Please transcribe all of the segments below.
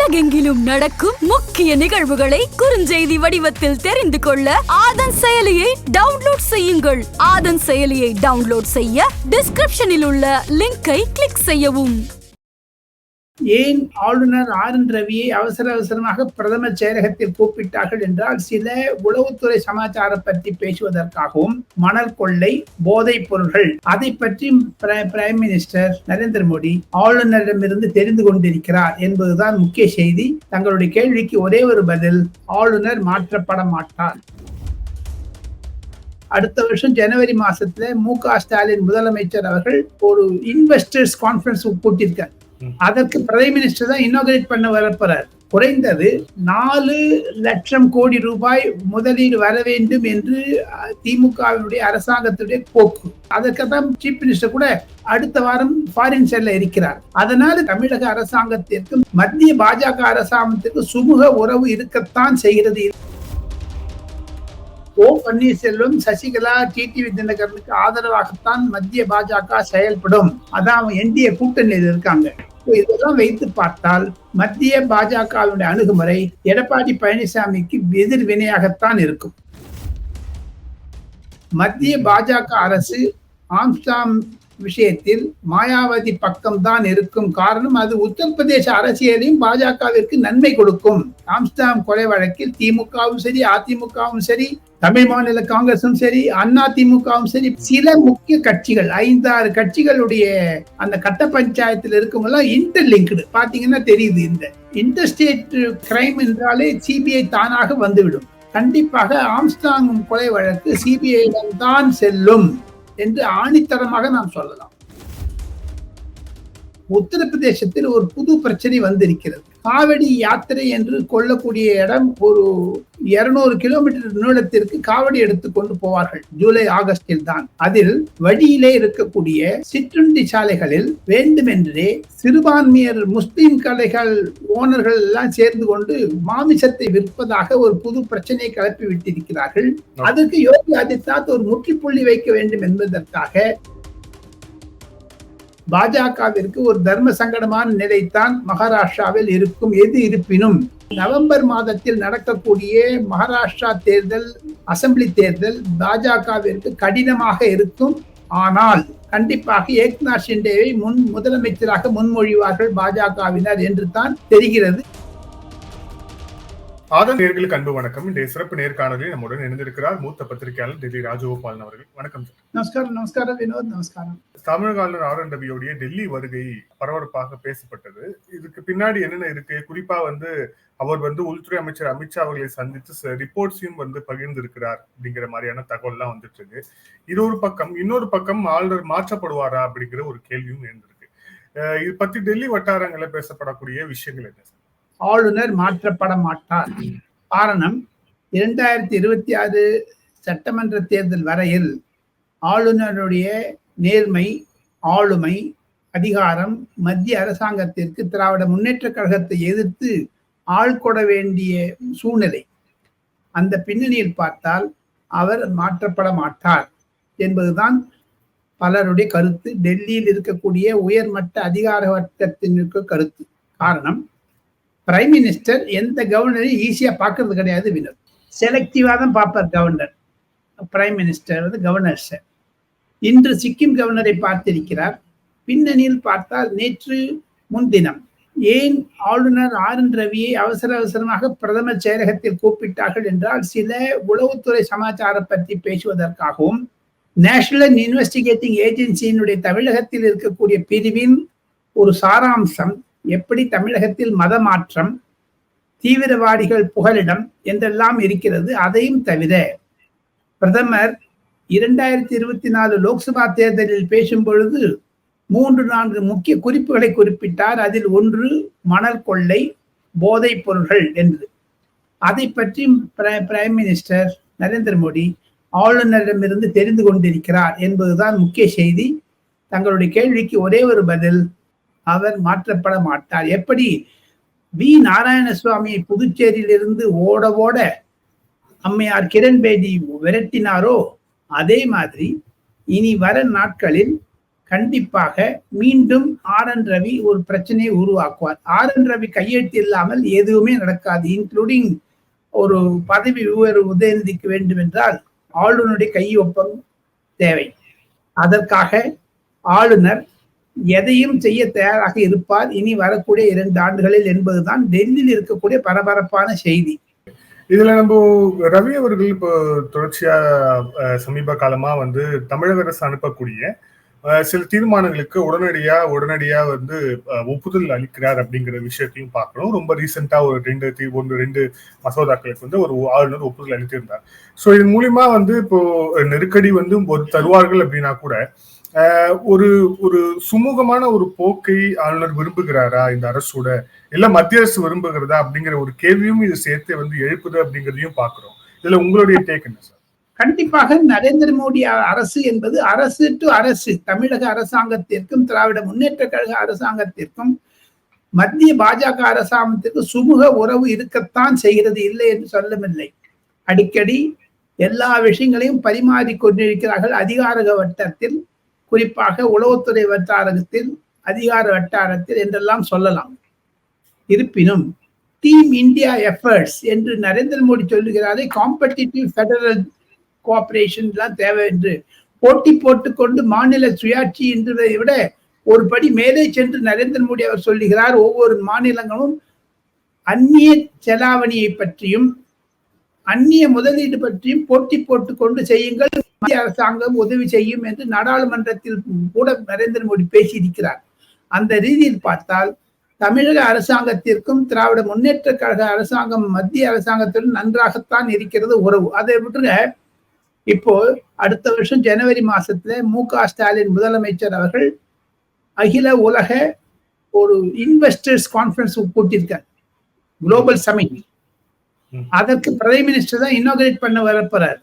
உலகெங்கிலும் நடக்கும் முக்கிய நிகழ்வுகளை குறுஞ்செய்தி வடிவத்தில் தெரிந்து கொள்ள ஆதன் செயலியை டவுன்லோட் செய்யுங்கள். ஆதன் செயலியை டவுன்லோட் செய்ய டிஸ்கிரிப்ஷனில் உள்ள லிங்கை கிளிக் செய்யவும். ஏன் ஆளுநர் ஆர்.என். ரவியை அவசரமாக பிரதமர் செயலகத்தில் கூப்பிட்டார்கள் என்றால், சில உளவுத்துறை சமாச்சாரம் பற்றி பேசுவதற்காகவும், மணல் கொள்ளை, போதைப் பொருள்கள் அதை பற்றி பிரைம் மினிஸ்டர் நரேந்திர மோடி ஆளுநரிடமிருந்து தெரிந்து கொண்டிருக்கிறார் என்பதுதான் முக்கிய செய்தி. தங்களுடைய கேள்விக்கு ஒரே ஒரு பதில்: ஆளுநர் மாற்றப்பட மாட்டார். அடுத்த வருஷம் ஜனவரி மாசத்துல மு.க. ஸ்டாலின் முதலமைச்சர் அவர்கள் ஒரு இன்வெஸ்டர்ஸ் கான்ஃபரன்ஸ் கூட்டியிருக்கார். அதற்கு பிரைம் மினிஸ்டர் தான் இனாகரேட் பண்ண வரப்போறார். குறைந்தது 4 லட்சம் கோடி ரூபாய் முதலீடு வர வேண்டும் என்று திமுகவினுடைய அரசாங்கத்துடைய போக்கு. அதற்கு தான் சீஃப் மினிஸ்டர் கூட அடுத்த வாரம் ஃபாரின் செல்ல இருக்கிறார். அதனால தமிழக அரசாங்கத்திற்கு மத்திய பாஜக அரசாங்கத்திற்கு சுமூக உறவு இருக்கத்தான் செய்கிறது. ஓ பன்னீர்செல்வம், சசிகலா, டிடிவி தினகரனுக்கு ஆதரவாகத்தான் மத்திய பாஜக செயல்படும். அதான் என்டிஏ கூட்டணியில் இருக்காங்க. இதெல்லாம் வைத்து பார்த்தால் மத்திய பாஜகவினுடைய அணுகுமுறை எடப்பாடி பழனிசாமிக்கு எதிர்வினையாகத்தான் இருக்கும். மத்திய பாஜக அரசு ஆம்ஸ்டாங் விஷயத்தில் மாயாவதி பக்கம்தான் இருக்கும். காரணம், அது உத்தரப்பிரதேச அரசியலையும் பாஜகவிற்கு நன்மை கொடுக்கும். ஆம்ஸ்டாங் கொலை வழக்கில் திமுகவும் சரி, அதிமுகவும் சரி, தமிழ் மாநில காங்கிரசும் சரி, அண்ணா திமுகவும் சரி, சில முக்கிய கட்சிகள் 5-6 கட்சிகளுடைய அந்த கட்ட பஞ்சாயத்தில் இருக்கவங்க எல்லாம் இன்டர்லிங்க்டு. பாத்தீங்கன்னா தெரியுது. இந்த இன்டர்ஸ்டேட் கிரைம் என்றாலே சிபிஐ தானாக வந்துவிடும். கண்டிப்பாக ஆம்ஸ்டாங் கொலை வழக்கு சிபிஐயிடம் தான் செல்லும் என்று ஆணித்தரமாக நாம் சொல்லலாம். உத்தரப்பிரதேசத்தில் ஒரு புது பிரச்சனை வந்திருக்கிறது. காவடி யாத்திரை என்று கொள்ளக்கூடிய இடம் ஒரு 200 கிலோமீட்டர் நீளத்திற்கு காவடி எடுத்துக்கொண்டு போவார்கள். ஜூலை ஆகஸ்டில் தான். அதில் வழியிலே இருக்கக்கூடிய சிற்றுண்டி சாலைகளில் வேண்டுமென்றே சிறுபான்மையர் முஸ்லிம் கடைகள் ஓனர்கள் எல்லாம் சேர்ந்து கொண்டு மாமிசத்தை விற்பதாக ஒரு புது பிரச்சனையை கிளப்பி விட்டிருக்கிறார்கள். அதற்கு யோகி ஆதித்யநாத் ஒரு முற்றுப்புள்ளி வைக்க வேண்டும் என்பதற்காக பாஜகவிற்கு ஒரு தர்ம சங்கடமான நிலைத்தான் மகாராஷ்டிராவில் இருக்கும். எது இருப்பினும் நவம்பர் மாதத்தில் நடக்கக்கூடிய மகாராஷ்டிரா தேர்தல், அசம்பிளி தேர்தல் பாஜகவிற்கு கடினமாக இருக்கும். ஆனால் கண்டிப்பாக ஏக்நாத் ஷிண்டேவை முதலமைச்சராக முன்மொழிவார்கள் பாஜகவினர் என்று தான் தெரிகிறது. ஆதன் நேயர்களுக்கு அன்பு வணக்கம். இன்றைய சிறப்பு நேர்காணலில் நம்முடன் இணைந்திருக்கிறார் மூத்த பத்திரிகையாளர் டெல்லி ராஜகோபாலன் அவர்கள். வணக்கம் சார். நமஸ்காரம் வினோத். நமஸ்காரம். தமிழக ஆளுநர் ஆர்.என். ரவியோடைய டெல்லி வருகை பரபரப்பாக பேசப்பட்டது. இதுக்கு பின்னாடி என்னென்ன இருக்கு? குறிப்பா அவர் உள்துறை அமைச்சர் அமித்ஷா அவர்களை சந்தித்து ரிப்போர்ட்ஸையும் பகிர்ந்திருக்கிறார் அப்படிங்கிற மாதிரியான தகவல் எல்லாம் வந்துட்டு இருக்கு. இது ஒரு பக்கம். இன்னொரு பக்கம் ஆளுநர் மாற்றப்படுவாரா அப்படிங்கிற ஒரு கேள்வியும் எழுந்திருக்கு. இது பத்தி டெல்லி வட்டாரங்களை பேசப்படக்கூடிய விஷயங்கள் என்ன? ஆளுநர் மாற்றப்பட மாட்டார். காரணம், 2026 சட்டமன்ற தேர்தல் வரையில் ஆளுநருடைய நேர்மை, ஆளுமை, அதிகாரம் மத்திய அரசாங்கத்திற்கு திராவிட முன்னேற்ற கழகத்தை எதிர்த்து ஆள்கொட வேண்டிய சூழ்நிலை. அந்த பின்னணியில் பார்த்தால் அவர் மாற்றப்பட மாட்டார் என்பதுதான் பலருடைய கருத்து. டெல்லியில் இருக்கக்கூடிய உயர்மட்ட அதிகார வர்க்கத்திற்கு கருத்து. காரணம், பிரைம் மினிஸ்டர் எந்த கவர்னரையும் ஈஸியா பார்க்கறது கிடையாது வினோத். செலக்டிவா தான் பார்ப்பார் governor. Prime minister governor sir. இன்று சிக்கிம் கவர்னரை பார்த்திருக்கிறார். பின்னணியில் பார்த்தால் நேற்று முன்தினம் ஏன் ஆளுநர் ஆர்.என். ரவியை அவசரமாக பிரதமர் செயலகத்தில் கூப்பிட்டார்கள் என்றால், சில உளவுத்துறை சமாச்சாரம் பற்றி பேசுவதற்காகவும், நேஷனல் இன்வெஸ்டிகேட்டிங் ஏஜென்சியினுடைய தமிழகத்தில் இருக்கக்கூடிய பிரிவின் ஒரு சாராம்சம் எப்படி தமிழகத்தில் மத மாற்றம், தீவிரவாதிகள் புகலிடம் என்றெல்லாம் இருக்கிறது. அதையும் தவிர பிரதமர் 2024 லோக்சபா தேர்தலில் பேசும் பொழுது 3-4 முக்கிய குறிப்புகளை குறிப்பிட்டார். அதில் ஒன்று மணல் கொள்ளை, போதைப் பொருள்கள் என்று. அதை பற்றி பிரைம் மினிஸ்டர் நரேந்திர மோடி ஆளுநரிடமிருந்து தெரிந்து கொண்டிருக்கிறார் என்பதுதான் முக்கிய செய்தி. தங்களுடைய கேள்விக்கு ஒரே ஒரு பதில்: அவர் மாற்றப்பட மாட்டார். எப்படி வி. நாராயணசுவாமியை புதுச்சேரியிலிருந்து ஓட அம்மையார் கிரண்பேடி விரட்டினாரோ, அதே மாதிரி இனி வர நாட்களில் கண்டிப்பாக மீண்டும் ஆர்.என். ரவி ஒரு பிரச்சனையை உருவாக்குவார். ஆர்.என். ரவி கையெழுத்து இல்லாமல் எதுவுமே நடக்காது. இன்க்ளூடிங் ஒரு பதவி உயர்வு உதயநிதிக்கு வேண்டும் என்றால் ஆளுநருடைய கையொப்பம் தேவை. அதற்காக ஆளுநர் எதையும் செய்ய தயாராக இருப்பார் இனி வரக்கூடிய 2 ஆண்டுகளில் என்பதுதான் டெல்லியில் இருக்கக்கூடிய பரபரப்பான செய்தி. இதுல நம்ம ரவி அவர்கள் இப்போ தொடர்ச்சியா சமீப காலமா வந்து தமிழக அரசு அனுப்பக்கூடிய சில தீர்மானங்களுக்கு உடனடியா வந்து ஒப்புதல் அளிக்கிறார் அப்படிங்கிற விஷயத்தையும் பார்க்கணும். ரொம்ப ரீசெண்டா ஒரு 2 மசோதாக்களுக்கு வந்து ஒரு ஆளுநர் ஒப்புதல் அளித்திருந்தார். ஸோ இதன் மூலியமா வந்து இப்போ நெருக்கடி வந்து ஒரு தருவார்கள் அப்படின்னா கூட ஒரு ஒரு சுமூகமான ஒரு போக்கை ஆளுநர் விரும்புகிறாரா இந்த அரசோட, இல்ல மத்திய அரசு விரும்புகிறதா அப்படிங்கிற ஒரு கேள்வியும் இது சேர்த்து வந்து எழுப்புது அப்படிங்கிறதையும் பாக்குறோம். இதுல உங்களுடைய டேக் என்ன சார்? கண்டிப்பாக நரேந்திர மோடி அரசு என்பது அரசு டு அரசு, தமிழக அரசாங்கத்திற்கும் திராவிட முன்னேற்ற கழக அரசாங்கத்திற்கும் மத்திய பாஜக அரசாங்கத்திற்கு சுமூக உறவு இருக்கத்தான் செய்கிறது, இல்லை என்று சொல்லவில்லை. அடிக்கடி எல்லா விஷயங்களையும் பரிமாறி கொண்டிருக்கிறார்கள் அதிகார வட்டத்தில், குறிப்பாக உளவுத்துறை வட்டாரத்தில், அதிகார வட்டாரத்தில் என்றெல்லாம் சொல்லலாம். இருப்பினும் டீம் இந்தியா எஃபர்ட்ஸ் என்று நரேந்திர மோடி சொல்லுகிறாரே, காம்படிட்டிவ் ஃபெடரல் கோஆபரேஷன் எல்லாம் தேவை என்று போட்டி போட்டுக்கொண்டு மாநில சுயாட்சி என்றதை விட ஒரு படி மேலே சென்று நரேந்திர மோடி அவர் சொல்லுகிறார், ஒவ்வொரு மாநிலங்களும் அந்நிய செலாவணியை பற்றியும் அந்நிய முதலீடு பற்றியும் போட்டி போட்டுக்கொண்டு செய்யுங்கள், மத்திய அரசாங்கம் உதவி செய்யும் என்று நாடாளுமன்றத்தில் கூட நரேந்திர மோடி பேசியிருக்கிறார். அந்த ரீதியில் பார்த்தால் தமிழக அரசாங்கத்திற்கும் திராவிட முன்னேற்ற கழக அரசாங்கம் மத்திய அரசாங்கத்துடன் நன்றாகத்தான் இருக்கிறது உறவு. அதை விட்டுங்க, இப்போ அடுத்த வருஷம் ஜனவரி மாசத்துல மு.க. ஸ்டாலின் முதலமைச்சர் அவர்கள் அகில உலக ஒரு இன்வெஸ்டர்ஸ் கான்ஃபரன்ஸ் கூட்டியிருக்கார், குளோபல் சமிட். அதற்கு பிரைம் மினிஸ்டர் தான் இனாகரேட் பண்ண வரப்போறார்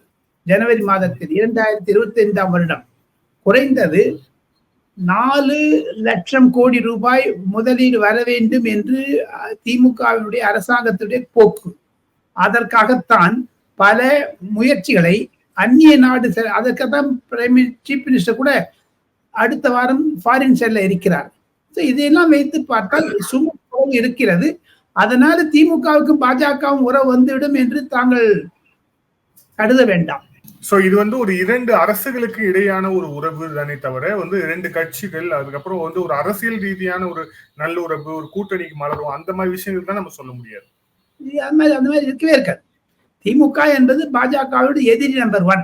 ஜனவரி மாதத்தில் 2025ஆம் வருடம். குறைந்தது 4 லட்சம் கோடி ரூபாய் முதலீடு வர வேண்டும் என்று திமுகவினுடைய அரசாங்கத்துடைய போக்கு. அதற்காகத்தான் பல முயற்சிகளை அந்நிய நாடு, அதற்காகத்தான் சீஃப் மினிஸ்டர் கூட அடுத்த வாரம் ஃபாரின் செல்ல இருக்கிறார். இதையெல்லாம் வைத்து பார்த்தால் சுமூகம் இருக்கிறது. அதனால திமுகவுக்கும் பாஜகவும் உறவு வந்துவிடும் என்று தாங்கள் கருத வேண்டாம். சோ இது வந்து ஒரு 2 அரசுகளுக்கு இடையான ஒரு உறவு தானே தவிர வந்து 2 கட்சிகள் அதுக்கப்புறம் வந்து ஒரு அரசியல் ரீதியான ஒரு நல்ல உறவு, ஒரு கூட்டணிக்கு மலரும் அந்த மாதிரி விஷயங்கள் தான் நம்ம சொல்ல முடியாது. அந்த மாதிரி இருக்கவே இருக்காது. திமுக என்பது பாஜகவோட எதிரி நம்பர் 1.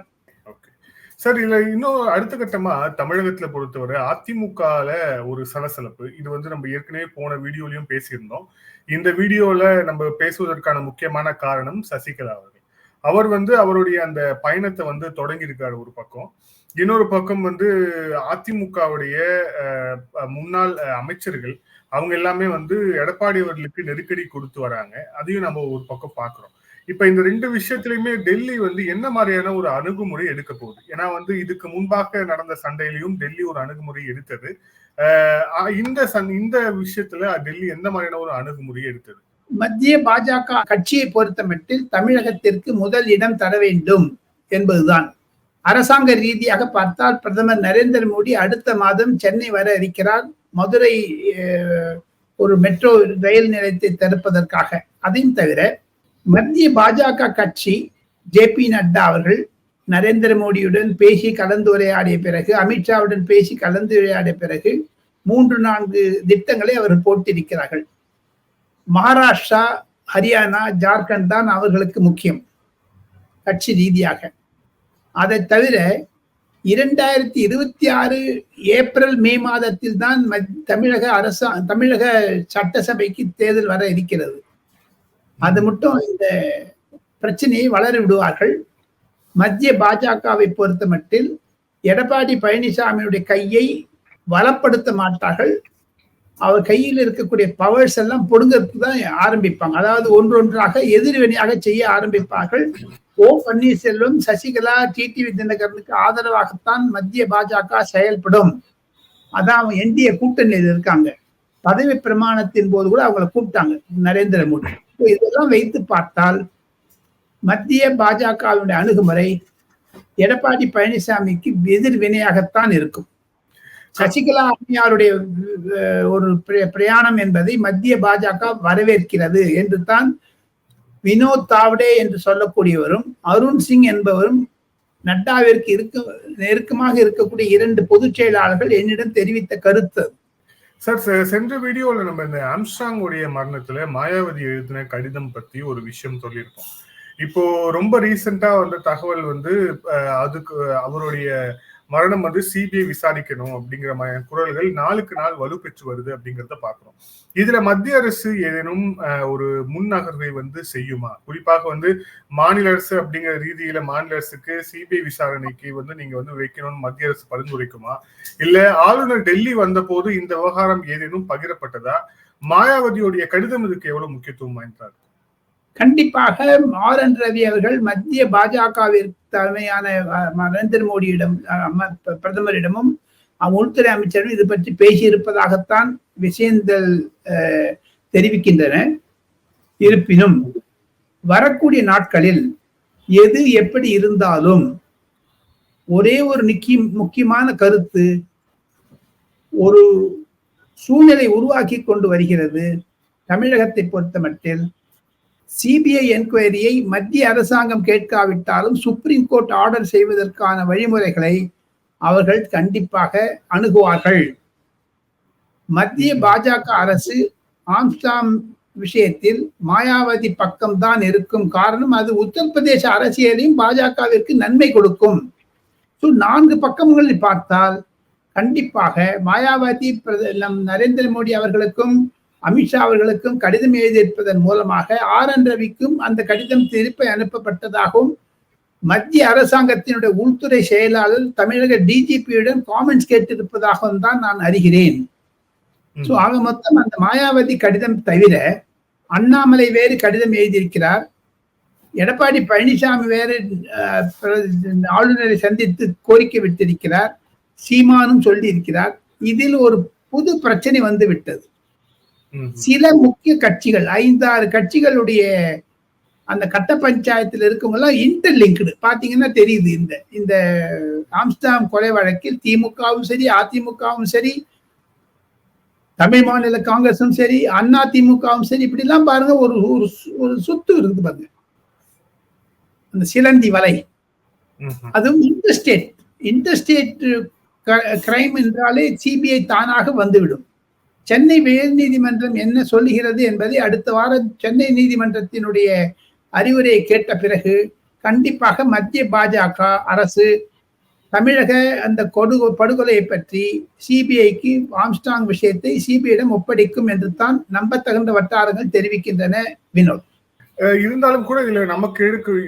சார், இதுல இன்னும் அடுத்த கட்டமா தமிழகத்துல பொறுத்தவரை அதிமுகல ஒரு சலசலப்பு. இது வந்து நம்ம ஏற்கனவே போன வீடியோலயும் பேசியிருந்தோம். இந்த வீடியோல நம்ம பேசுவதற்கான முக்கியமான காரணம் சசிகலா அவர்கள். அவர் வந்து அவருடைய அந்த பயணத்தை வந்து தொடங்கி இருக்காரு ஒரு பக்கம். இன்னொரு பக்கம் வந்து அதிமுகவுடைய முன்னாள் அமைச்சர்கள் அவங்க எல்லாமே வந்து எடப்பாடி அவர்களுக்கு நெருக்கடி கொடுத்து வராங்க. அதையும் நம்ம ஒரு பக்கம் பாக்குறோம். இப்ப இந்த 2 விஷயத்திலுமே டெல்லி வந்து என்ன மாதிரியான ஒரு அணுகுமுறை எடுக்க போகுது? ஏன்னா வந்து இதுக்கு முன்பாக நடந்த சண்டையிலையும் டெல்லி ஒரு அணுகுமுறை எடுத்தது. இந்த விஷயத்துல டெல்லி எந்த மாதிரியான ஒரு அணுகுமுறையை எடுத்தது? மத்திய பாஜக கட்சியை பொறுத்தமட்டில் தமிழகத்திற்கு முதல் இடம் தர வேண்டும் என்பதுதான். அரசாங்க ரீதியாக பார்த்தால் பிரதமர் நரேந்திர மோடி அடுத்த மாதம் சென்னை வர இருக்கிறார், மதுரை ஒரு மெட்ரோ ரயில் நிலையத்தை திறப்பதற்காக. அதையும் தவிர மத்திய பாஜக கட்சி ஜே.பி. நட்டா அவர்கள் நரேந்திர மோடியுடன் பேசி கலந்துரையாடிய பிறகு, அமித்ஷாவுடன் பேசி கலந்துரையாடிய பிறகு 3-4 திட்டங்களை அவர்கள் போட்டிருக்கிறார்கள். மகாராஷ்டிரா, ஹரியானா, ஜார்க்கண்ட் தான் அவர்களுக்கு முக்கியம் கட்சி ரீதியாக. அதை தவிர 2026 ஏப்ரல் மே மாதத்தில் தான் தமிழக சட்டசபைக்கு தேர்தல் வர இருக்கிறது. அது மட்டும் இந்த பிரச்சனையை வளர விடுவார்கள். மத்திய பாஜகவை பொறுத்த மட்டில் எடப்பாடி பழனிசாமியுடைய கையை வளப்படுத்த மாட்டார்கள். அவர் கையில் இருக்கக்கூடிய பவர்ஸ் எல்லாம் பொடுங்கிறதுக்கு தான் ஆரம்பிப்பாங்க. அதாவது ஒன்றொன்றாக எதிர்வினையாக செய்ய ஆரம்பிப்பார்கள். ஓ பன்னீர்செல்வம், சசிகலா, டிடிவி தினகரனுக்கு ஆதரவாகத்தான் மத்திய பாஜக செயல்படும். அதான் என்டிஏ கூட்டணியில் இருக்காங்க. பதவி பிரமாணத்தின் போது கூட அவங்களை கூப்பிட்டாங்க நரேந்திர மோடி. இதெல்லாம் வைத்து பார்த்தால் மத்திய பாஜகவினுடைய அணுகுமுறை எடப்பாடி பழனிசாமிக்கு எதிர்வினையாகத்தான் இருக்கும். சசிகலா அம்மையாருடைய ஒரு பிரயாணம் என்பதை மத்திய பாஜக வரவேற்கிறது என்று தான் வினோத் தாவ்டே என்று சொல்லக்கூடியவரும் அருண் சிங் என்பவரும் நட்டாவிற்கு நெருக்கமாக இருக்கக்கூடிய 2 பொதுச் செயலாளர்கள் என்னிடம் தெரிவித்த கருத்து. சார், சென்ற வீடியோல நம்ம இந்த ஆம்ஸ்ட்ராங் உடைய மரணத்துல மாயாவதி எழுதின கடிதம் பத்தி ஒரு விஷயம் சொல்லியிருக்கோம். இப்போ ரொம்ப ரீசெண்டா வந்த தகவல் வந்து அதுக்கு அவருடைய மரணம் வந்து சிபிஐ விசாரிக்கணும் அப்படிங்கிற குரல்கள் நாளுக்கு நாள் வலுப்பெற்று வருது அப்படிங்கிறத பாக்குறோம். இதுல மத்திய அரசு ஏதேனும் ஒரு முன்னகர்வை வந்து செய்யுமா? குறிப்பாக வந்து மாநில அரசு அப்படிங்கிற ரீதியில மாநில அரசுக்கு சிபிஐ விசாரணைக்கு வந்து நீங்க வந்து வைக்கணும்னு மத்திய அரசு பரிந்துரைக்குமா? இல்ல ஆளுநர் டெல்லி வந்த போது இந்த விவகாரம் ஏதேனும் பகிரப்பட்டதா? மாயாவதியுடைய கடிதம் இதுக்கு எவ்வளவு முக்கியத்துவம் வாய்ந்தார்? கண்டிப்பாக ஆர்.என். ரவி அவர்கள் மத்திய பாஜகவிற்கு தலைமையான நரேந்திர மோடியிடம் பிரதமரிடமும் உள்துறை அமைச்சரும் இது பற்றி பேசியிருப்பதாகத்தான் விஷயங்கள் தெரிவிக்கின்றன. இருப்பினும் வரக்கூடிய நாட்களில் எது எப்படி இருந்தாலும் ஒரே ஒரு முக்கியமான கருத்து ஒரு சூழ்நிலை உருவாக்கி கொண்டு வருகிறது. தமிழகத்தை பொறுத்த மட்டில் சிபிஐ என்கொயரியை மத்திய அரசாங்கம் கேட்காவிட்டாலும் சுப்ரீம் கோர்ட் ஆர்டர் செய்வதற்கான வழிமுறைகளை அவர்கள் கண்டிப்பாக அணுகுவார்கள். மத்திய பாஜக அரசு ஆம்ஸ்டாம் விஷயத்தில் மாயாவதி பக்கம்தான் இருக்கும். காரணம் அது உத்தரப்பிரதேச அரசியலையும் பாஜகவிற்கு நன்மை கொடுக்கும். 4 பக்கங்களில் பார்த்தால் கண்டிப்பாக மாயாவதி நம் நரேந்திர மோடி அவர்களுக்கும் அமித்ஷா அவர்களுக்கும் கடிதம் எழுதியிருப்பதன் மூலமாக ஆர்.என். ரவிக்கும் அந்த கடிதம் திருப்பி அனுப்பப்பட்டதாகவும் மத்திய அரசாங்கத்தினுடைய உள்துறை செயலாளர் தமிழக டிஜிபியுடன் காமெண்ட்ஸ் கேட்டிருப்பதாகவும் தான் நான் அறிகிறேன். ஆக மொத்தம் அந்த மாயாவதி கடிதம் தவிர அண்ணாமலை வேறு கடிதம் எழுதியிருக்கிறார். எடப்பாடி பழனிசாமி வேறு ஆளுநரை சந்தித்து கோரிக்கை விட்டிருக்கிறார். சீமானும் சொல்லி இருக்கிறார். இதில் ஒரு புது பிரச்சனை வந்து விட்டது. சில முக்கிய கட்சிகள் 5-6 கட்சிகளுடைய அந்த கட்ட பஞ்சாயத்தில் இருக்கவங்கலாம் இன்டர்லிங்க்டு பாத்தீங்கன்னா தெரியுது. இந்த ஆம்ஸ்டாம் கொலை வழக்கில் திமுகவும் சரி அதிமுகவும் சரி தமிழ் மாநில காங்கிரசும் சரி அண்ணா திமுகவும் சரி இப்படி எல்லாம் பாருங்க ஒரு சுத்து இருக்குது பாருங்க. அந்த சிலந்தி வலை, அதுவும் இன்டர்ஸ்டேட் கிரைம் என்றாலே சிபிஐ தானாக வந்துவிடும். சென்னை உயர் நீதிமன்றம் என்ன சொல்லுகிறது என்பதை அடுத்த வாரம் சென்னை நீதிமன்றத்தினுடைய அறிவுரையை கேட்ட பிறகு கண்டிப்பாக மத்திய பாஜக அரசு தமிழக அந்த படுகொலையை பற்றி சிபிஐக்கு ஆம்ஸ்டாங் விஷயத்தை சிபிஐயிடம் ஒப்படைக்கும் என்று தான் நம்பத்தகுந்த வட்டாரங்கள் தெரிவிக்கின்றன. வினோத், இருந்தாலும் கூட இதுல நமக்கு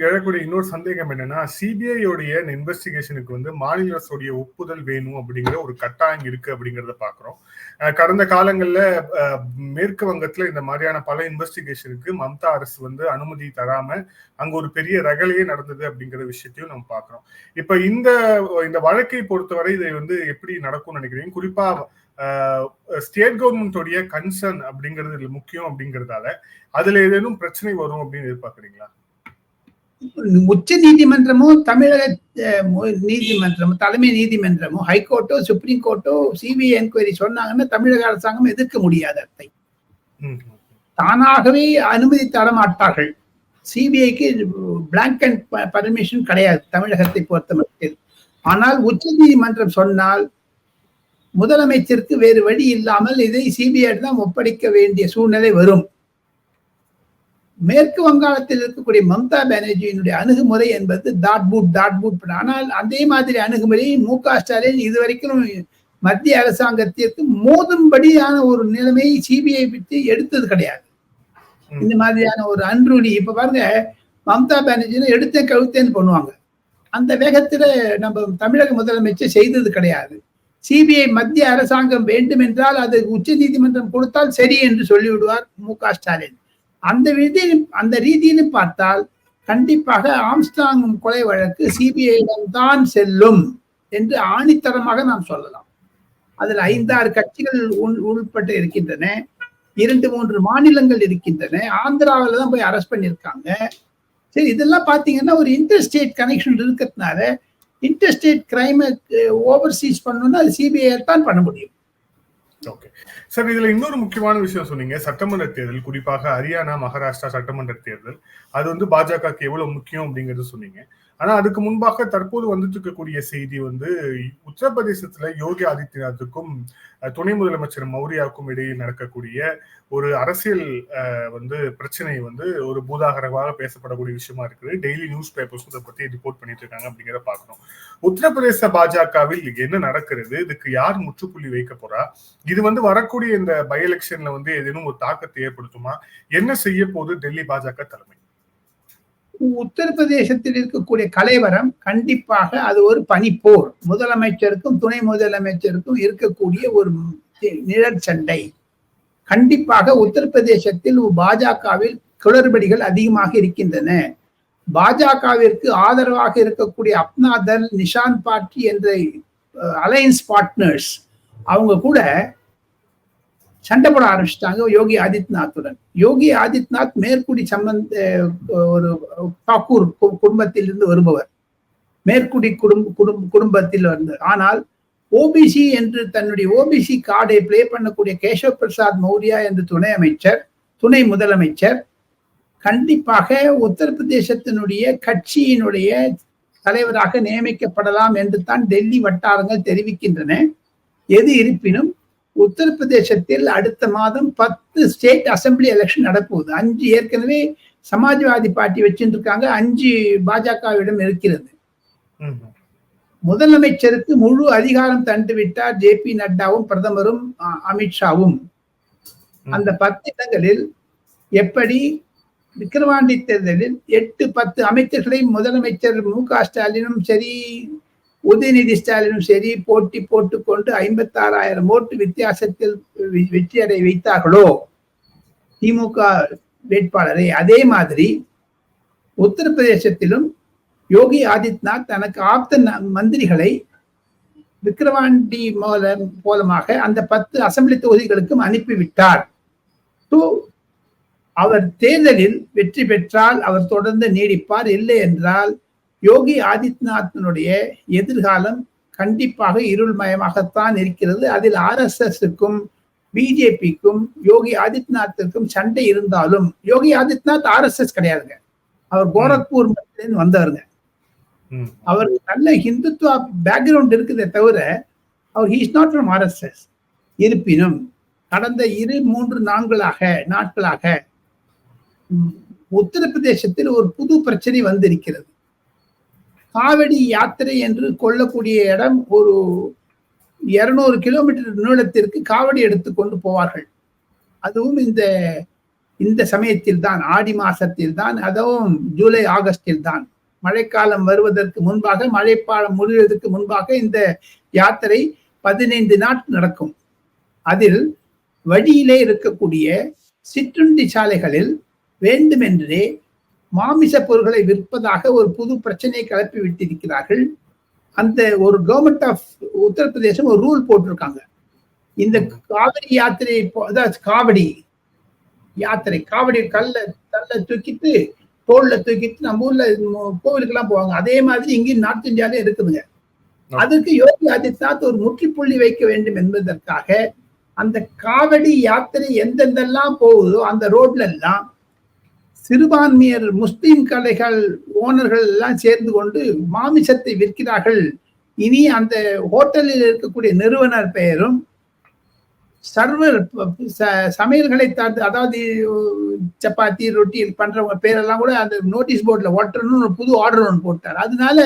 எழக்கூடிய இன்னொரு சந்தேகம் என்னன்னா, சிபிஐயோடைய இன்வெஸ்டிகேஷனுக்கு வந்து மாநில அரசுடைய ஒப்புதல் வேணும் அப்படிங்கிற ஒரு கட்டாயம் இருக்கு அப்படிங்கிறத பாக்குறோம். கடந்த காலங்கள்ல மேற்கு வங்கத்துல இந்த மாதிரியான பல இன்வெஸ்டிகேஷனுக்கு மம்தா அரசு வந்து அனுமதி தராம அங்க ஒரு பெரிய ரகலையே நடந்தது அப்படிங்கிற விஷயத்தையும் நம்ம பாக்குறோம். இப்ப இந்த வழக்கை பொறுத்தவரை இதை வந்து எப்படி நடக்கும்னு நினைக்கிறீங்க? குறிப்பா ஸ்டேட் கவர்மெண்டோடைய கன்சர்ன் அப்படிங்கிறது முக்கியம் அப்படிங்கிறதால அதுல ஏதேனும் பிரச்சனை வரும் அப்படின்னு எதிர்பார்க்கறீங்களா? உச்ச நீதிமன்றமும் தமிழக நீதிமன்றமும் தலைமை நீதிமன்றமும் ஹைகோர்ட்டோ சுப்ரீம் கோர்ட்டோ சிபிஐ என்கொயரி சொன்னாங்கன்னா தமிழக அரசாங்கம் எதிர்க்க முடியாது. அதை தானாகவே அனுமதி தர மாட்டார்கள். சிபிஐக்கு பிளாங்க் அண்ட் பர்மிஷன் கிடையாது தமிழகத்தை பொறுத்த மட்டும். ஆனால் உச்ச நீதிமன்றம் சொன்னால் முதலமைச்சருக்கு வேறு வழி இல்லாமல் இதை சிபிஐ தான் ஒப்படைக்க வேண்டிய சூழ்நிலை வரும். மேற்கு வங்காளத்தில் இருக்கக்கூடிய மம்தா பானர்ஜியினுடைய அணுகுமுறை என்பது டாட் பூட். ஆனால் அதே மாதிரி அணுகுமுறையை மு.க. ஸ்டாலின் இதுவரைக்கும் மத்திய அரசாங்கத்திற்கு மோதும்படியான ஒரு நிலைமையை சிபிஐ பற்றி எடுத்தது கிடையாது. இந்த மாதிரியான ஒரு அன்றுணி இப்ப பாருங்க, மம்தா பானர்ஜின்னு எடுத்தேன் கழுத்தேன்னு பண்ணுவாங்க. அந்த வேகத்துல நம்ம தமிழக முதலமைச்சர் செய்தது கிடையாது. சிபிஐ மத்திய அரசாங்கம் வேண்டும் என்றால் அது உச்ச நீதிமன்றம் கொடுத்தால் சரி என்று சொல்லிவிடுவார் மு.க. ஸ்டாலின். அந்த ரீதியில பார்த்தால் கண்டிப்பாக ஆம்ஸ்டாங் கொலை வழக்கு சிபிஐயிடம் தான் செல்லும் என்று ஆணித்தரமாக நாம் சொல்லலாம். அதில் 5-6 கட்சிகள் உள்பட்டு இருக்கின்றன. 2-3 மாநிலங்கள் இருக்கின்றன. ஆந்திராவில தான் போய் அரெஸ்ட் பண்ணியிருக்காங்க. சரி, இதெல்லாம் பாத்தீங்கன்னா ஒரு இன்டர் ஸ்டேட் கனெக்ஷன் இருக்கிறதுனால இன்டர்ஸ்டேட் கிரைமை ஓவர்சீஸ் பண்ணணும்னா அது சிபிஐ தான் பண்ண முடியும். ஓகே சார், இதுல இன்னொரு முக்கியமான விஷயம் சொன்னீங்க, சட்டமன்ற தேர்தல், குறிப்பாக ஹரியானா, மகாராஷ்டிரா சட்டமன்ற தேர்தல், அது வந்து பாஜகவுக்கு எவ்வளவு முக்கியம் அப்படிங்கறது சொன்னீங்க. ஆனா அதுக்கு முன்பாக தற்போது வந்துட்டு இருக்கக்கூடிய செய்தி வந்து உத்தரப்பிரதேசத்துல யோகி ஆதித்யநாத்துக்கும் துணை முதலமைச்சர் மௌரியாவுக்கும் இடையே நடக்கக்கூடிய ஒரு அரசியல் வந்து பிரச்சனை வந்து ஒரு பூதாகரமாக பேசப்படக்கூடிய விஷயமா இருக்குது. டெய்லி நியூஸ் பேப்பர்ஸ் இதை பத்தி ரிப்போர்ட் பண்ணிட்டு இருக்காங்க அப்படிங்கிறத பார்க்கணும். உத்தரப்பிரதேச பாஜகவில் என்ன நடக்கிறது, இதுக்கு யார் முற்றுப்புள்ளி வைக்க போறா, இது வந்து வரக்கூடிய இந்த பை எலெக்ஷன்ல வந்து ஏதேனும் ஒரு தாக்கத்தை ஏற்படுத்துமா, என்ன செய்ய போது டெல்லி பாஜக தலைமை? உத்தரப்பிரதேசத்தில் இருக்கக்கூடிய கலைவரம் கண்டிப்பாக அது ஒரு பனிப்போர். முதலமைச்சருக்கும் துணை முதலமைச்சருக்கும் இருக்கக்கூடிய ஒரு நிழற் சண்டை. கண்டிப்பாக உத்தரப்பிரதேசத்தில் பாஜகவில் குளறுபடிகள் அதிகமாக இருக்கின்றன. பாஜகவிற்கு ஆதரவாக இருக்கக்கூடிய அப்னாதல், நிஷான் பார்ட்டி என்ற அலையன்ஸ் பார்ட்னர்ஸ் அவங்க கூட சண்டை போட ஆரம்பிச்சிட்டாங்க யோகி ஆதித்யநாத்துடன். யோகி ஆதித்யநாத் மேற்குடி ஒரு தாக்கூர் குடும்பத்திலிருந்து வருபவர், மேற்குடி குடும்பத்தில் வந்து. ஆனால் ஓபிசி என்று தன்னுடைய ஓபிசி கார்டை பிளே பண்ணக்கூடிய கேசவ் பிரசாத் மௌரியா என்ற துணை முதலமைச்சர் கண்டிப்பாக உத்தரப்பிரதேசத்தினுடைய கட்சியினுடைய தலைவராக நியமிக்கப்படலாம் என்று தான் டெல்லி வட்டாரங்கள் தெரிவிக்கின்றன. எது இருப்பினும் உத்தரப்பிரதேசத்தில் அடுத்த மாதம் 10 ஸ்டேட் அசம்பிளி எலெக்ஷன் நடப்போகுது. 5 ஏற்கனவே சமாஜ்வாதி பார்ட்டி வச்சுட்டு இருக்காங்க, 5 பாஜகவிடம் இருக்கிறது. முதலமைச்சருக்கு முழு அதிகாரம் தந்துவிட்டார் ஜே.பி. நட்டாவும் பிரதமரும் அமித்ஷாவும். அந்த 10 இடங்களில் எப்படி விக்கிரவாண்டி தேர்தலில் 8-10 அமைச்சர்களை முதலமைச்சர் மு.க. ஸ்டாலினும் சரி, உதயநிதி ஸ்டாலினும் சரி போட்டி போட்டுக்கொண்டு 56,000 ஓட்டு வித்தியாசத்தில் வெற்றி அடைய வைத்தார்களோ திமுக வேட்பாளரை, அதே மாதிரி உத்தரப்பிரதேசத்திலும் யோகி ஆதித்யநாத் தனக்கு ஆப்த மந்திரிகளை விக்கிரவாண்டி மூலமாக அந்த 10 அசம்பிளி தொகுதிகளுக்கும் அனுப்பிவிட்டார். அவர் தேர்தலில் வெற்றி பெற்றால் அவர் தொடர்ந்து நீடிப்பார், இல்லை என்றால் யோகி ஆதித்யநாத்தினுடைய எதிர்காலம் கண்டிப்பாக இருள்மயமாகத்தான் இருக்கிறது. அதில் RSSக்கும் பிஜேபிக்கும் யோகி ஆதித்யநாத்திற்கும் சண்டை இருந்தாலும், யோகி ஆதித்யநாத் RSS கிடையாதுங்க, அவர் கோரக்பூர் வந்தவருங்க. அவருக்கு நல்ல ஹிந்துத்துவா பேக்ரவுண்ட் இருக்குதே தவிர அவர் he is not from RSS. இருப்பினும் கடந்த 2-3 நாட்களாக உத்தரப்பிரதேசத்தில் ஒரு புது பிரச்சனை வந்திருக்கிறது. காவடி யாத்திரை என்று கொள்ளக்கூடிய இடம் ஒரு 200 கிலோமீட்டர் நீளத்திற்கு காவடி எடுத்துக்கொண்டு போவார்கள். அதுவும் இந்த சமயத்தில் தான், ஆடி மாசத்தில் தான், அதுவும் ஜூலை ஆகஸ்டில் தான், மழைக்காலம் வருவதற்கு முன்பாக, மழைக்காலம் முடிவதற்கு முன்பாக இந்த யாத்திரை 15 நாட்கள் நடக்கும். அதில் வழியிலே இருக்கக்கூடிய சிற்றுண்டி சாலைகளில் வேண்டுமென்றே மாமிச பொருட்களை விற்பதாக ஒரு புது பிரச்சனையை கிளப்பி விட்டிருக்கிறார்கள். அந்த ஒரு கவர்மெண்ட் ஆஃப் உத்தரப்பிரதேசம் ஒரு ரூல் போட்டிருக்காங்க. இந்த காவிரி யாத்திரை, காவடி யாத்திரை, காவடி தள்ள தூக்கிட்டு தோல்ல தூக்கிட்டு நம்ம ஊர்ல கோவிலுக்கு எல்லாம் போவாங்க. அதே மாதிரி இங்கே நார்த் இந்தியாவில இருக்குதுங்க. அதுக்கு யோகி ஆதித்யநாத் ஒரு முற்றுப்புள்ளி வைக்க வேண்டும் என்பதற்காக அந்த காவடி யாத்திரை எந்தெந்தெல்லாம் போகுதோ அந்த ரோட்ல எல்லாம் சிறுபான்மையர் முஸ்லிம் கடைகள் ஓனர்கள் எல்லாம் சேர்ந்து கொண்டு மாமிசத்தை விற்கிறார்கள். இனி அந்த ஹோட்டலில் இருக்கக்கூடிய நிறுவனர் பெயரும் சர்வர் சமையல்களை தாழ்த்து, அதாவது சப்பாத்தி ரொட்டி பண்றவங்க பேரெல்லாம் கூட அந்த நோட்டீஸ் போர்டில் ஒட்டணும்னு புது ஆர்டர் ஒன்று போட்டார். அதனால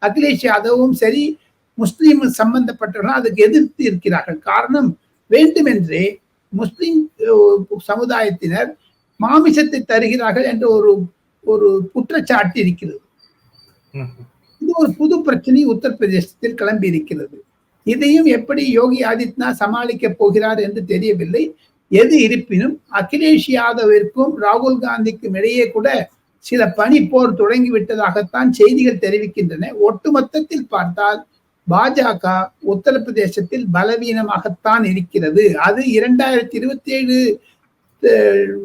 அகிலேஷ் யாதவும் சரி, முஸ்லீம் சம்பந்தப்பட்டவர்கள் அதுக்கு எதிர்த்து இருக்கிறார்கள். காரணம், வேண்டுமென்றே முஸ்லிம் சமுதாயத்தினர் மாமிசத்தை தருகிறார்கள் என்ற ஒரு குற்றச்சாட்டு இருக்கிறது. இது ஒரு புது பிரச்சனை உத்தரப்பிரதேசத்தில் கிளம்பி இருக்கிறது. இதையும் எப்படி யோகி ஆதித்யநாத் சமாளிக்க போகிறார் என்று தெரியவில்லை. எது இருப்பினும் அகிலேஷ் யாதவிற்கும் ராகுல் காந்திக்கும் இடையே கூட சில பனிப்போர் தொடங்கிவிட்டதாகத்தான் செய்திகள் தெரிவிக்கின்றன. ஒட்டுமொத்தத்தில் பார்த்தால் பாஜக உத்தரப்பிரதேசத்தில் பலவீனமாகத்தான் இருக்கிறது. அது 2027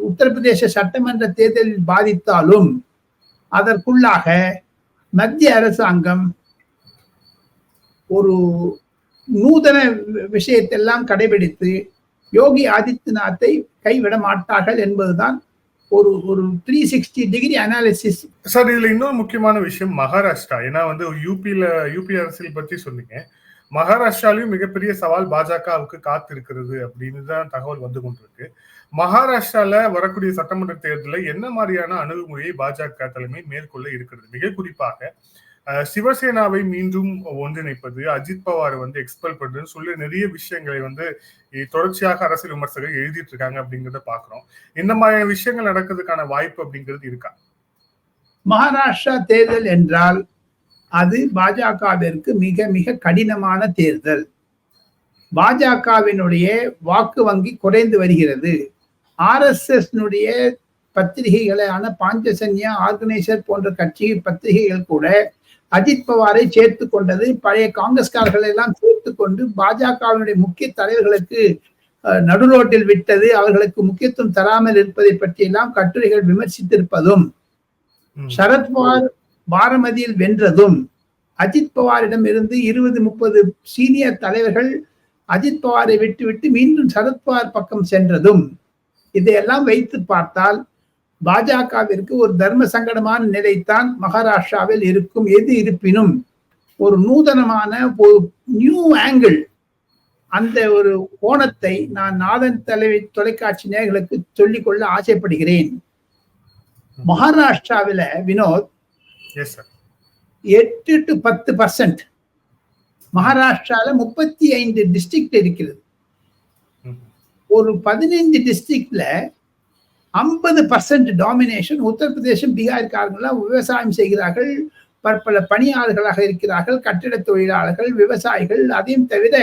உத்தரப்பிரதேச சட்டமன்ற தேர்தலில் பாதித்தாலும் அதற்குள்ளாக மத்திய அரசாங்கம் ஒரு நூதன விஷயத்தெல்லாம் கடைபிடித்து யோகி ஆதித்யநாத்தை கைவிட மாட்டார்கள் என்பதுதான் ஒரு 360 டிகிரி அனாலிசிஸ். சார், இதுல இன்னொரு முக்கியமான விஷயம் மகாராஷ்டிரா. ஏன்னா வந்து யூபி அரசியல் பத்தி சொன்னீங்க. மகாராஷ்டிராலையும் மிகப்பெரிய சவால் பாஜகவுக்கு காத்து இருக்கிறது அப்படின்னு தான் தகவல் வந்து கொண்டிருக்கு. மகாராஷ்டிரால வரக்கூடிய சட்டமன்ற தேர்தலில் என்ன மாதிரியான அணுகுமுறையை பாஜக தலைமை மேற்கொள்ள இருக்கிறது? மிக குறிப்பாக சிவசேனாவை மீண்டும் ஒன்றிணைப்பது, அஜித் பவார் வந்து எக்ஸ்பெல் பண்றதுன்னு சொல்லி நிறைய விஷயங்களை வந்து தொடர்ச்சியாக அரசியல் விமர்சகர்கள் எழுதிட்டு இருக்காங்க அப்படிங்கிறத பாக்குறோம். இந்த மாதிரியான விஷயங்கள் நடக்கிறதுக்கான வாய்ப்பு அப்படிங்கிறது இருக்கா? மகாராஷ்டிரா தேர்தல் என்றால் அது பாஜகவிற்கு மிக மிக கடினமான தேர்தல். பாஜகவினுடைய வாக்கு வங்கி குறைந்து வருகிறது. RSS பத்திரிகைகளான பாஞ்சசன்யா, ஆர்கனைசர் போன்ற கட்சி பத்திரிகைகள் கூட அஜித் பவாரை சேர்த்து கொண்டது, பழைய காங்கிரஸ்காரர்களை எல்லாம் சேர்த்து கொண்டு பாஜகவினுடைய முக்கிய தலைவர்களுக்கு நடுரோட்டில் விட்டது, அவர்களுக்கு முக்கியத்துவம் தராமல் இருப்பதை பற்றி எல்லாம் கட்டுரைகள் விமர்சித்திருப்பதும், சரத்பவார் பாரமதியில் வென்றதும், அஜித் பவாரிடம் இருந்து 20-30 சீனியர் தலைவர்கள் அஜித் பவாரை விட்டுவிட்டு மீண்டும் சரத்பவார் பக்கம் சென்றதும், இதையெல்லாம் வைத்து பார்த்தால் பாஜகவிற்கு ஒரு தர்ம சங்கடமான நிலைத்தான் மகாராஷ்டிராவில் இருக்கும். எது இருப்பினும் ஒரு நூதனமான ஒரு நியூ ஆங்கிள், அந்த ஒரு கோணத்தை நான் நாதன் தொலைக்காட்சி நேயர்களுக்கு சொல்லிக்கொள்ள ஆசைப்படுகிறேன். மகாராஷ்டிராவில வினோத் 8 to 10%, மகாராஷ்டிரால 35 டிஸ்ட்ரிக்ட் இருக்கிறது. ஒரு 15 டிஸ்ட்ரிக்ட்ல 50% டாமினேஷன் உத்தரப்பிரதேசம், பீகார்காரங்களாம் விவசாயம் செய்கிறார்கள், பற்பல பணியாளர்களாக இருக்கிறார்கள், கட்டிட தொழிலாளர்கள், விவசாயிகள். அதையும் தவிர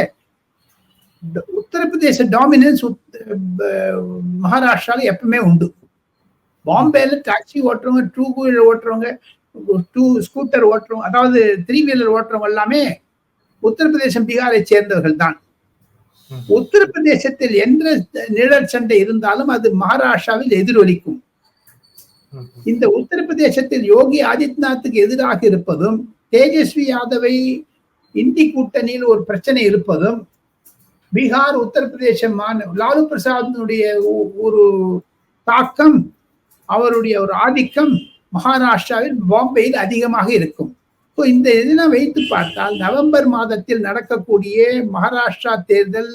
உத்தரப்பிரதேச டாமினன்ஸ் மகாராஷ்டிரால எப்பவுமே உண்டு. பாம்பேல டாக்ஸி ஓட்டுறவங்க, 2 வீலர் ஓட்டுறவங்க, 2 ஸ்கூட்டர் ஓட்டுறவங்க, அதாவது 3 வீலர் ஓட்டுறவங்க எல்லாமே உத்தரப்பிரதேசம், பீகாரை சேர்ந்தவர்கள் தான். உத்தரப்பிரதேசத்தில் எந்த நிழல் சண்டை இருந்தாலும் அது மகாராஷ்டிராவில் எதிரொலிக்கும். இந்த உத்தரப்பிரதேசத்தில் யோகி ஆதித்யநாத்துக்கு எதிராக இருப்பதும், தேஜஸ்வி யாதவை இந்தி கூட்டணியில் ஒரு பிரச்சனை இருப்பதும், பீகார், உத்தரப்பிரதேசம் லாலு பிரசாத்தினுடைய ஒரு தாக்கம், அவருடைய ஒரு ஆதிக்கம் மகாராஷ்டிராவில், பாம்பேயில் அதிகமாக இருக்கும். இந்த இதெல்லாம் வைத்து பார்த்தால் நவம்பர் மாதத்தில் நடக்கக்கூடிய மகாராஷ்டிரா தேர்தல்,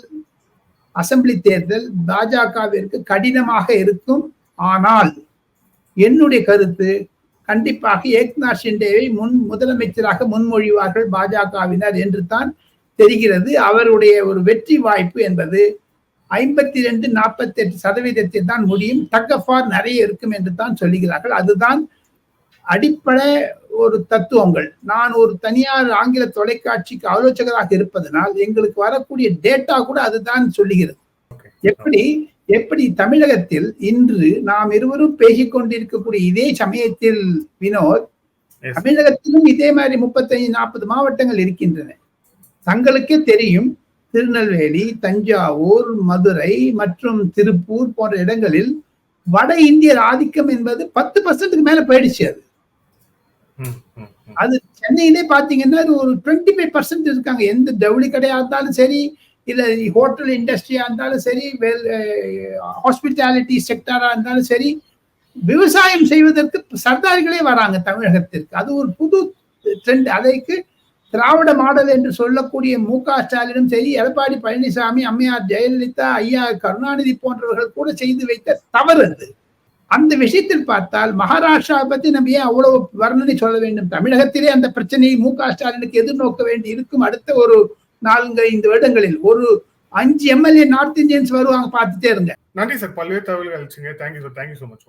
அசம்பிளி தேர்தல் பாஜகவிற்கு கடினமாக இருக்கும். ஆனால் என்னுடைய கருத்து, கண்டிப்பாக ஏக்நாத் ஷிண்டேவை முதலமைச்சராக முன்மொழிவார்கள் பாஜகவினர் என்று தான் தெரிகிறது. அவருடைய ஒரு வெற்றி வாய்ப்பு என்பது 52-48% தான் முடியும். டக் ஆஃப் வார் நிறைய இருக்கும் என்று தான் சொல்லுகிறார்கள். அதுதான் அடிப்படை ஒரு தத்துவங்கள். நான் ஒரு தனியார் ஆங்கில தொலைக்காட்சிக்கு ஆலோசகராக இருப்பதனால் எங்களுக்கு வரக்கூடிய டேட்டா கூட அதுதான் சொல்லுகிறது. எப்படி தமிழகத்தில் இன்று நாம் இருவரும் பேசிக் கொண்டிருக்கக்கூடிய இதே சமயத்தில் வினோத், தமிழகத்திலும் இதே மாதிரி 35-40 மாவட்டங்கள் இருக்கின்றன. தங்களுக்கே தெரியும், திருநெல்வேலி, தஞ்சாவூர், மதுரை மற்றும் திருப்பூர் போன்ற இடங்களில் வட இந்தியர் ஆதிக்கம் என்பது 10% மேல போயிடுச்சு. அது சென்னையிலே பாத்தீங்கன்னா ஒரு 25% இருக்காங்க. எந்த ஜவுளி கடையா இருந்தாலும் சரி, இல்ல ஹோட்டல் இண்டஸ்ட்ரியா இருந்தாலும் சரி, ஹாஸ்பிட்டாலிட்டி செக்டரா இருந்தாலும் சரி, விவசாயம் செய்வதற்கு சர்தாரிகளே வராங்க தமிழகத்திற்கு. அது ஒரு புது ட்ரெண்ட். அதற்கு திராவிட மாடல் என்று சொல்லக்கூடிய மு.க. ஸ்டாலினும் சரி, எடப்பாடி பழனிசாமி, அம்மையார் ஜெயலலிதா, ஐயா கருணாநிதி போன்றவர்கள் கூட செய்து வைத்த தவறு அது. அந்த விஷயத்தில் பார்த்தால் மகாராஷ்டிரா பத்தி நம்ம ஏன் அவ்வளவு வர்ணனை சொல்ல வேண்டும்? தமிழகத்திலே அந்த பிரச்சனையை மு.க. ஸ்டாலினுக்கு எதிர்நோக்க வேண்டி இருக்கும். அடுத்த ஒரு 4-5 வருடங்களில் ஒரு 5 MLA நார்த் இந்தியன்ஸ் வருவாங்க, பார்த்துட்டே இருங்க. நன்றி சார், பல்வேறு தகவல்கள். Thank you sir, thank you so much.